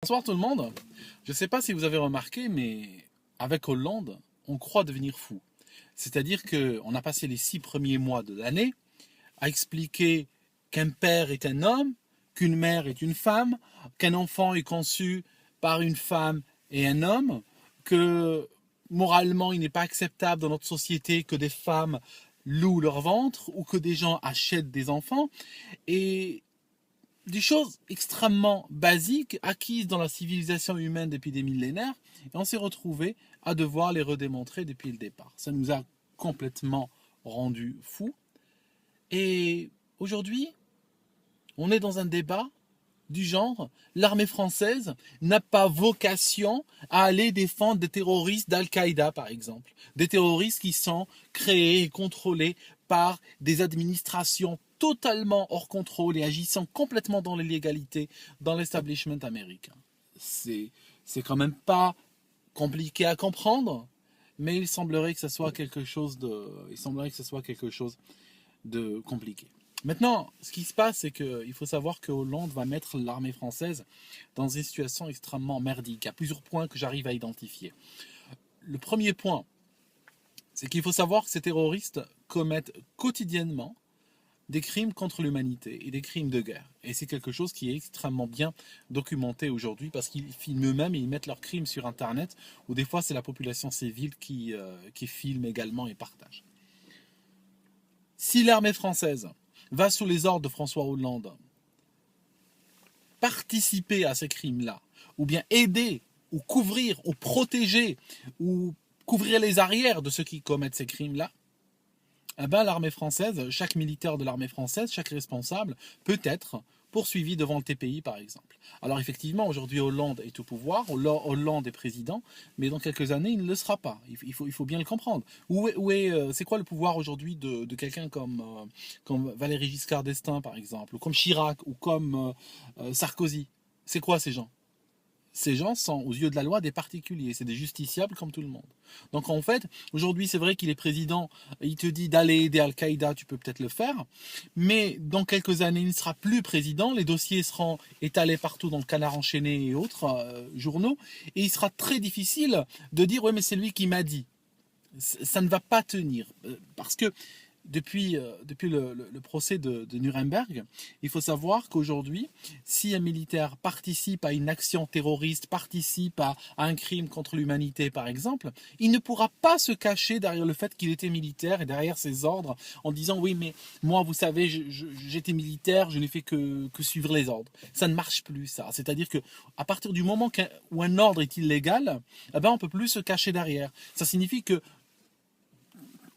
Bonsoir tout le monde. Je ne sais pas si vous avez remarqué, mais avec Hollande, on croit devenir fou. C'est-à-dire qu'on a passé les 6 premiers mois de l'année à expliquer qu'un père est un homme, qu'une mère est une femme, qu'un enfant est conçu par une femme et un homme, que moralement il n'est pas acceptable dans notre société que des femmes louent leur ventre ou que des gens achètent des enfants. Et des choses extrêmement basiques acquises dans la civilisation humaine depuis des millénaires, et on s'est retrouvé à devoir les redémontrer depuis le départ. Ça nous a complètement rendus fous. Et aujourd'hui, on est dans un débat du genre, l'armée française n'a pas vocation à aller défendre des terroristes d'Al-Qaïda, par exemple. Des terroristes qui sont créés et contrôlés par des administrations totalement hors contrôle et agissant complètement dans l'illégalité dans l'establishment américain. C'est quand même pas compliqué à comprendre, mais il semblerait que ce soit quelque chose de compliqué. Maintenant, ce qui se passe, c'est qu'il faut savoir que Hollande va mettre l'armée française dans une situation extrêmement merdique. Il y a plusieurs points que j'arrive à identifier. Le premier point, c'est qu'il faut savoir que ces terroristes commettent quotidiennement des crimes contre l'humanité et des crimes de guerre. Et c'est quelque chose qui est extrêmement bien documenté aujourd'hui parce qu'ils filment eux-mêmes et ils mettent leurs crimes sur Internet, ou des fois c'est la population civile qui filme également et partage. Si l'armée française va sous les ordres de François Hollande participer à ces crimes-là, ou bien aider, ou couvrir, ou protéger, ou couvrir les arrières de ceux qui commettent ces crimes-là, eh ben, l'armée française, chaque militaire de l'armée française, chaque responsable, peut être poursuivi devant le TPI, par exemple. Alors effectivement, aujourd'hui, Hollande est au pouvoir, Hollande est président, mais dans quelques années, il ne le sera pas. Il faut bien le comprendre. C'est quoi le pouvoir aujourd'hui de quelqu'un comme Valéry Giscard d'Estaing, par exemple, ou comme Chirac, ou comme Sarkozy? C'est quoi ces gens? Ces gens sont, aux yeux de la loi, des particuliers. C'est des justiciables comme tout le monde. Donc en fait, aujourd'hui, c'est vrai qu'il est président, il te dit d'aller aider Al-Qaïda, tu peux peut-être le faire, mais dans quelques années, il ne sera plus président, les dossiers seront étalés partout dans le Canard enchaîné et autres journaux, et il sera très difficile de dire « ouais, mais c'est lui qui m'a dit ». Ça ne va pas tenir, parce que depuis le procès de Nuremberg, il faut savoir qu'aujourd'hui, si un militaire participe à une action terroriste, participe à un crime contre l'humanité par exemple, il ne pourra pas se cacher derrière le fait qu'il était militaire et derrière ses ordres en disant oui mais moi vous savez j'étais militaire, je n'ai fait que suivre les ordres. Ça ne marche plus ça. C'est-à-dire que à partir du moment où un ordre est illégal, eh ben, on ne peut plus se cacher derrière. Ça signifie que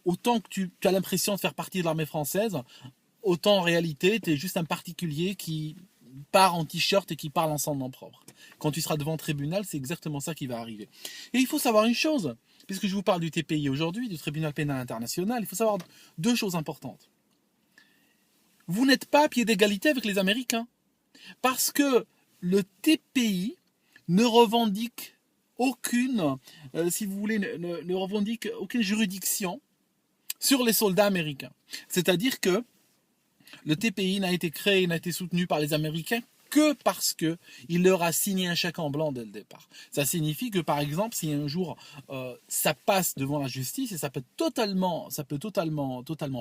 autant que tu as l'impression de faire partie de l'armée française, autant en réalité, tu es juste un particulier qui part en t-shirt et qui parle en son nom propre. Quand tu seras devant le tribunal, c'est exactement ça qui va arriver. Et il faut savoir une chose, puisque je vous parle du TPI aujourd'hui, du tribunal pénal international, il faut savoir deux choses importantes. Vous n'êtes pas à pied d'égalité avec les Américains, parce que le TPI ne revendique aucune, si vous voulez, ne revendique aucune juridiction sur les soldats américains. C'est-à-dire que le TPI n'a été créé, n'a été soutenu par les Américains que parce qu'il leur a signé un chèque en blanc dès le départ. Ça signifie que, par exemple, si un jour ça passe devant la justice, et ça peut totalement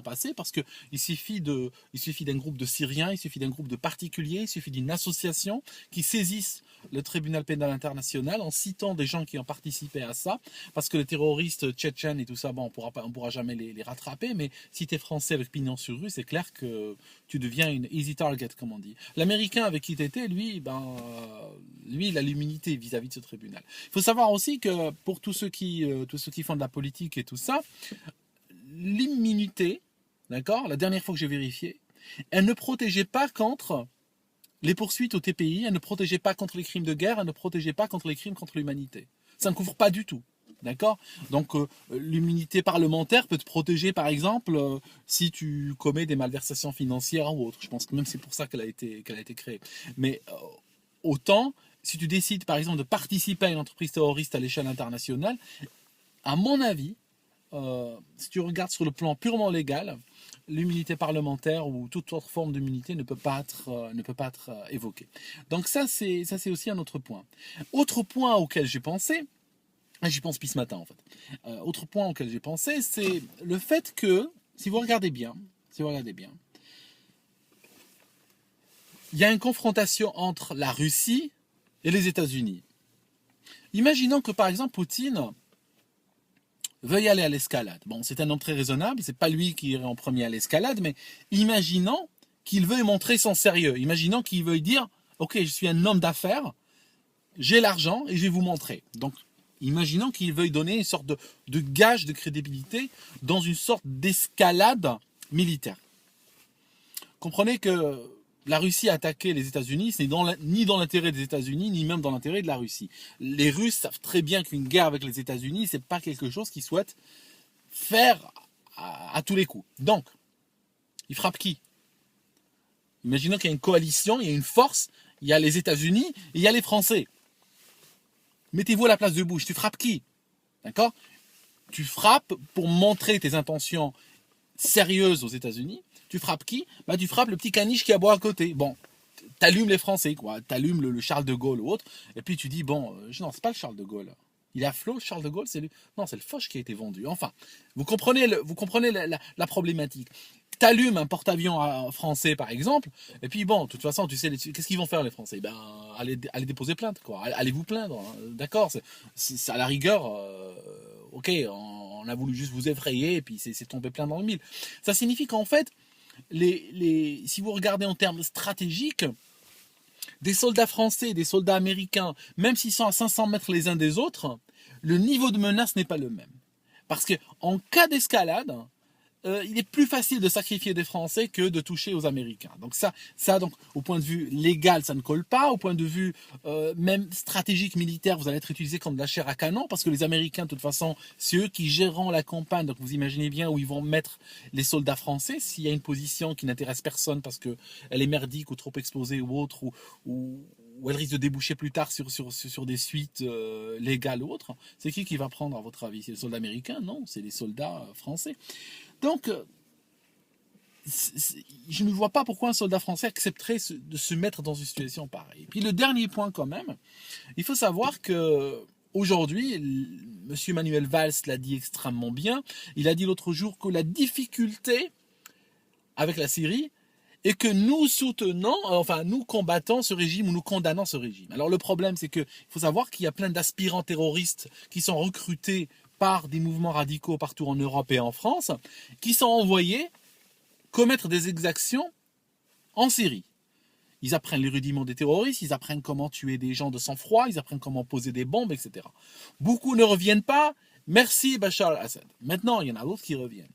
passer, parce qu'il suffit d'un groupe de Syriens, il suffit d'un groupe de particuliers, il suffit d'une association qui saisissent le tribunal pénal international en citant des gens qui ont participé à ça, parce que les terroristes tchétchènes et tout ça, bon, on pourra jamais les rattraper, mais si tu es français avec pignon sur rue, c'est clair que tu deviens une easy target, comme on dit. L'Américain avec qui tu étais, lui, il a l'immunité vis-à-vis de ce tribunal. Il faut savoir aussi que pour tous ceux qui font de la politique et tout ça, l'immunité, d'accord, la dernière fois que j'ai vérifié, elle ne protégeait pas contre les poursuites au TPI, elle ne protégeait pas contre les crimes de guerre, elle ne protégeait pas contre les crimes contre l'humanité. Ça ne couvre pas du tout. D'accord? Donc l'immunité parlementaire peut te protéger par exemple si tu commets des malversations financières ou autres. Je pense que même c'est pour ça qu'elle a été créée. Mais autant, si tu décides par exemple de participer à une entreprise terroriste à l'échelle internationale, à mon avis, si tu regardes sur le plan purement légal, l'immunité parlementaire ou toute autre forme d'immunité ne peut pas être évoquée. Donc ça c'est aussi un autre point. Autre point auquel j'ai pensé, j'y pense depuis ce matin en fait. Autre point auquel j'ai pensé, c'est le fait que, si vous regardez bien, il y a une confrontation entre la Russie et les États-Unis. Imaginons que par exemple Poutine veuille aller à l'escalade. Bon, c'est un homme très raisonnable, c'est pas lui qui irait en premier à l'escalade, mais imaginons qu'il veuille montrer son sérieux. Imaginons qu'il veuille dire, ok, je suis un homme d'affaires, j'ai l'argent et je vais vous montrer. Donc, imaginons qu'il veuille donner une sorte de gage de crédibilité dans une sorte d'escalade militaire. Comprenez que la Russie a attaqué les États-Unis, ce n'est ni dans l'intérêt des États-Unis, ni même dans l'intérêt de la Russie. Les Russes savent très bien qu'une guerre avec les États-Unis, ce n'est pas quelque chose qu'ils souhaitent faire à tous les coups. Donc, ils frappent qui? Imaginons qu'il y a une coalition, il y a une force, il y a les États-Unis et il y a les Français. Mettez-vous à la place de Bush, tu frappes qui? D'accord? Tu frappes pour montrer tes intentions sérieuses aux États-Unis. Tu frappes qui? Bah, tu frappes le petit caniche qui aboie à côté. Bon, t'allumes les Français, quoi. T'allumes le Charles de Gaulle ou autre. Et puis tu dis, bon, non, c'est pas le Charles de Gaulle. Il est à flot, Charles de Gaulle, c'est lui. Non, c'est le Foch qui a été vendu. Enfin, vous comprenez la problématique. T'allumes un porte-avions français, par exemple, et puis bon, de toute façon, tu sais, qu'est-ce qu'ils vont faire, les Français? Ben, allez déposer plainte, quoi. Allez vous plaindre, hein. D'accord, c'est à la rigueur, ok, on a voulu juste vous effrayer, et puis c'est tombé plein dans le mille. Ça signifie qu'en fait, si vous regardez en termes stratégiques, des soldats français et des soldats américains, même s'ils sont à 500 mètres les uns des autres, le niveau de menace n'est pas le même. Parce qu'en cas d'escalade, il est plus facile de sacrifier des Français que de toucher aux Américains. Donc ça donc, au point de vue légal, ça ne colle pas. Au point de vue même stratégique, militaire, vous allez être utilisé comme de la chair à canon, parce que les Américains, de toute façon, c'est eux qui géreront la campagne. Donc vous imaginez bien où ils vont mettre les soldats français. S'il y a une position qui n'intéresse personne parce qu'elle est merdique ou trop exposée ou autre, ou elle risque de déboucher plus tard sur des suites légales ou autres, c'est qui va prendre, à votre avis? C'est les soldats américains? Non, c'est les soldats français. Donc, je ne vois pas pourquoi un soldat français accepterait de se mettre dans une situation pareille. Et puis le dernier point quand même, il faut savoir que aujourd'hui, M. Manuel Valls l'a dit extrêmement bien, il a dit l'autre jour que la difficulté avec la Syrie est que nous soutenons, enfin nous combattons ce régime ou nous condamnons ce régime. Alors le problème, c'est qu'il faut savoir qu'il y a plein d'aspirants terroristes qui sont recrutés par des mouvements radicaux partout en Europe et en France, qui sont envoyés commettre des exactions en Syrie. Ils apprennent les rudiments des terroristes, ils apprennent comment tuer des gens de sang-froid, ils apprennent comment poser des bombes, etc. Beaucoup ne reviennent pas. Merci Bachar al-Assad. Maintenant, il y en a d'autres qui reviennent.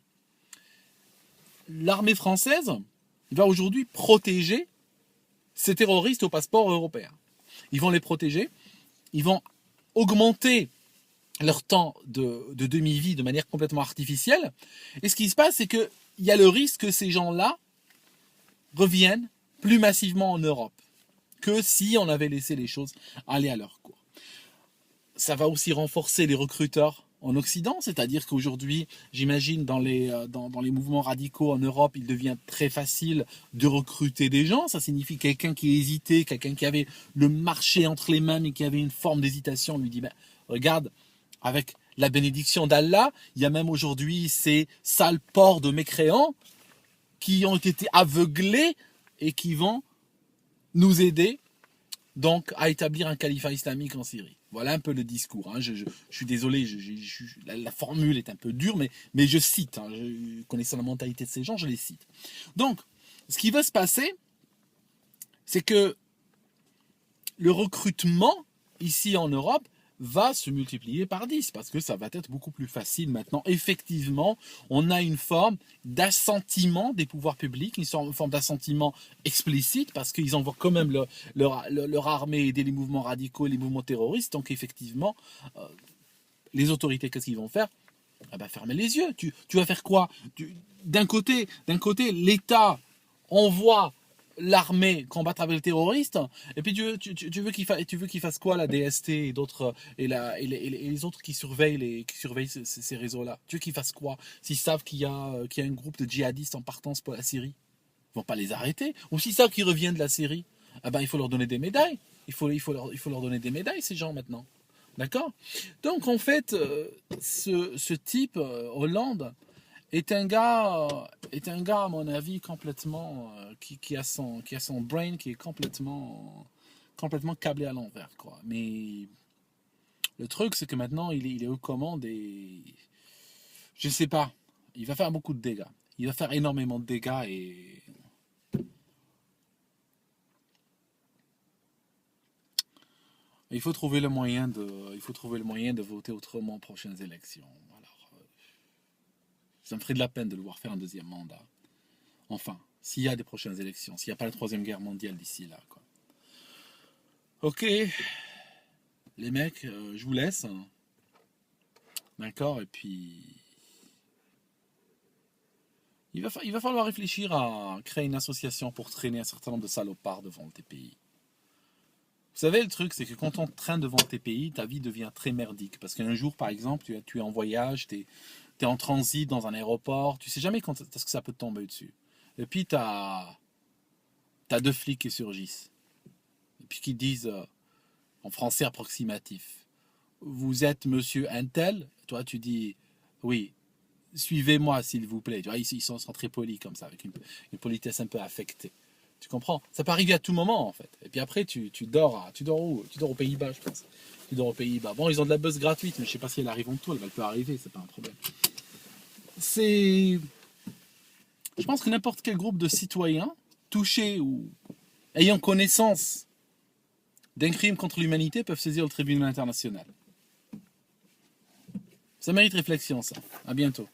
L'armée française va aujourd'hui protéger ces terroristes au passeport européen. Ils vont les protéger, ils vont augmenter leur temps de demi-vie de manière complètement artificielle. Et ce qui se passe, c'est qu'il y a le risque que ces gens-là reviennent plus massivement en Europe que si on avait laissé les choses aller à leur cours. Ça va aussi renforcer les recruteurs en Occident, c'est-à-dire qu'aujourd'hui, j'imagine, dans les mouvements radicaux en Europe, il devient très facile de recruter des gens. Ça signifie quelqu'un qui hésitait, quelqu'un qui avait le marché entre les mains, mais qui avait une forme d'hésitation, on lui dit, ben, regarde, avec la bénédiction d'Allah, il y a même aujourd'hui ces sales porcs de mécréants qui ont été aveuglés et qui vont nous aider donc à établir un califat islamique en Syrie. Voilà un peu le discours. Hein. Je suis désolé, la formule est un peu dure, mais je cite. Hein. Connaissant la mentalité de ces gens, je les cite. Donc, ce qui va se passer, c'est que le recrutement ici en Europe va se multiplier par 10 parce que ça va être beaucoup plus facile maintenant. Effectivement, on a une forme d'assentiment des pouvoirs publics, une forme d'assentiment explicite parce qu'ils envoient quand même leur armée aider les mouvements radicaux et les mouvements terroristes. Donc effectivement, les autorités, qu'est-ce qu'ils vont faire? Ah ben, fermer les yeux. Tu vas faire quoi? D'un côté, l'État envoie l'armée combattre avec les terroristes, et puis tu veux qu'il fasse quoi, la DST et d'autres, et les autres qui surveillent, ces réseaux-là? Tu veux qu'ils fassent quoi s'ils savent qu'il y a un groupe de djihadistes en partance pour la Syrie? Ils vont pas les arrêter. Ou s'ils savent qu'ils reviennent de la Syrie, ah ben, il faut leur donner des médailles. Il faut leur donner des médailles, ces gens, maintenant. D'accord? Donc, en fait, ce type, Hollande, est un gars, à mon avis, complètement, qui a son brain qui est complètement câblé à l'envers, quoi. Mais le truc, c'est que maintenant, il est aux commandes et je sais pas, il va faire beaucoup de dégâts. Il va faire énormément de dégâts et il faut trouver le moyen de voter autrement aux prochaines élections. Alors, ça me ferait de la peine de le voir faire un deuxième mandat. Enfin, s'il y a des prochaines élections, s'il n'y a pas la troisième guerre mondiale d'ici là, quoi. Ok, les mecs, je vous laisse. D'accord, et puis il va falloir réfléchir à créer une association pour traîner un certain nombre de salopards devant le TPI. Vous savez, le truc, c'est que quand on traîne devant le TPI, ta vie devient très merdique. Parce qu'un jour, par exemple, tu es en voyage, tu es en transit dans un aéroport, tu sais jamais quand est-ce que ça peut te tomber dessus. Et puis, tu as deux flics qui surgissent. Et puis qui disent, en français approximatif, vous êtes monsieur Intel? Toi, tu dis, oui, suivez-moi s'il vous plaît. Tu vois, ils sont très polis comme ça, avec une politesse un peu affectée. Tu comprends? Ça peut arriver à tout moment, en fait. Et puis après, tu dors. Tu dors où? Tu dors aux Pays-Bas, je pense. Tu dors aux Pays-Bas. Bon, ils ont de la buzz gratuite, mais je sais pas si elle arrive en tout. Elle peut arriver, c'est pas un problème. C'est... Je pense que n'importe quel groupe de citoyens touchés ou ayant connaissance d'un crime contre l'humanité peuvent saisir le tribunal international. Ça mérite réflexion, ça. À bientôt.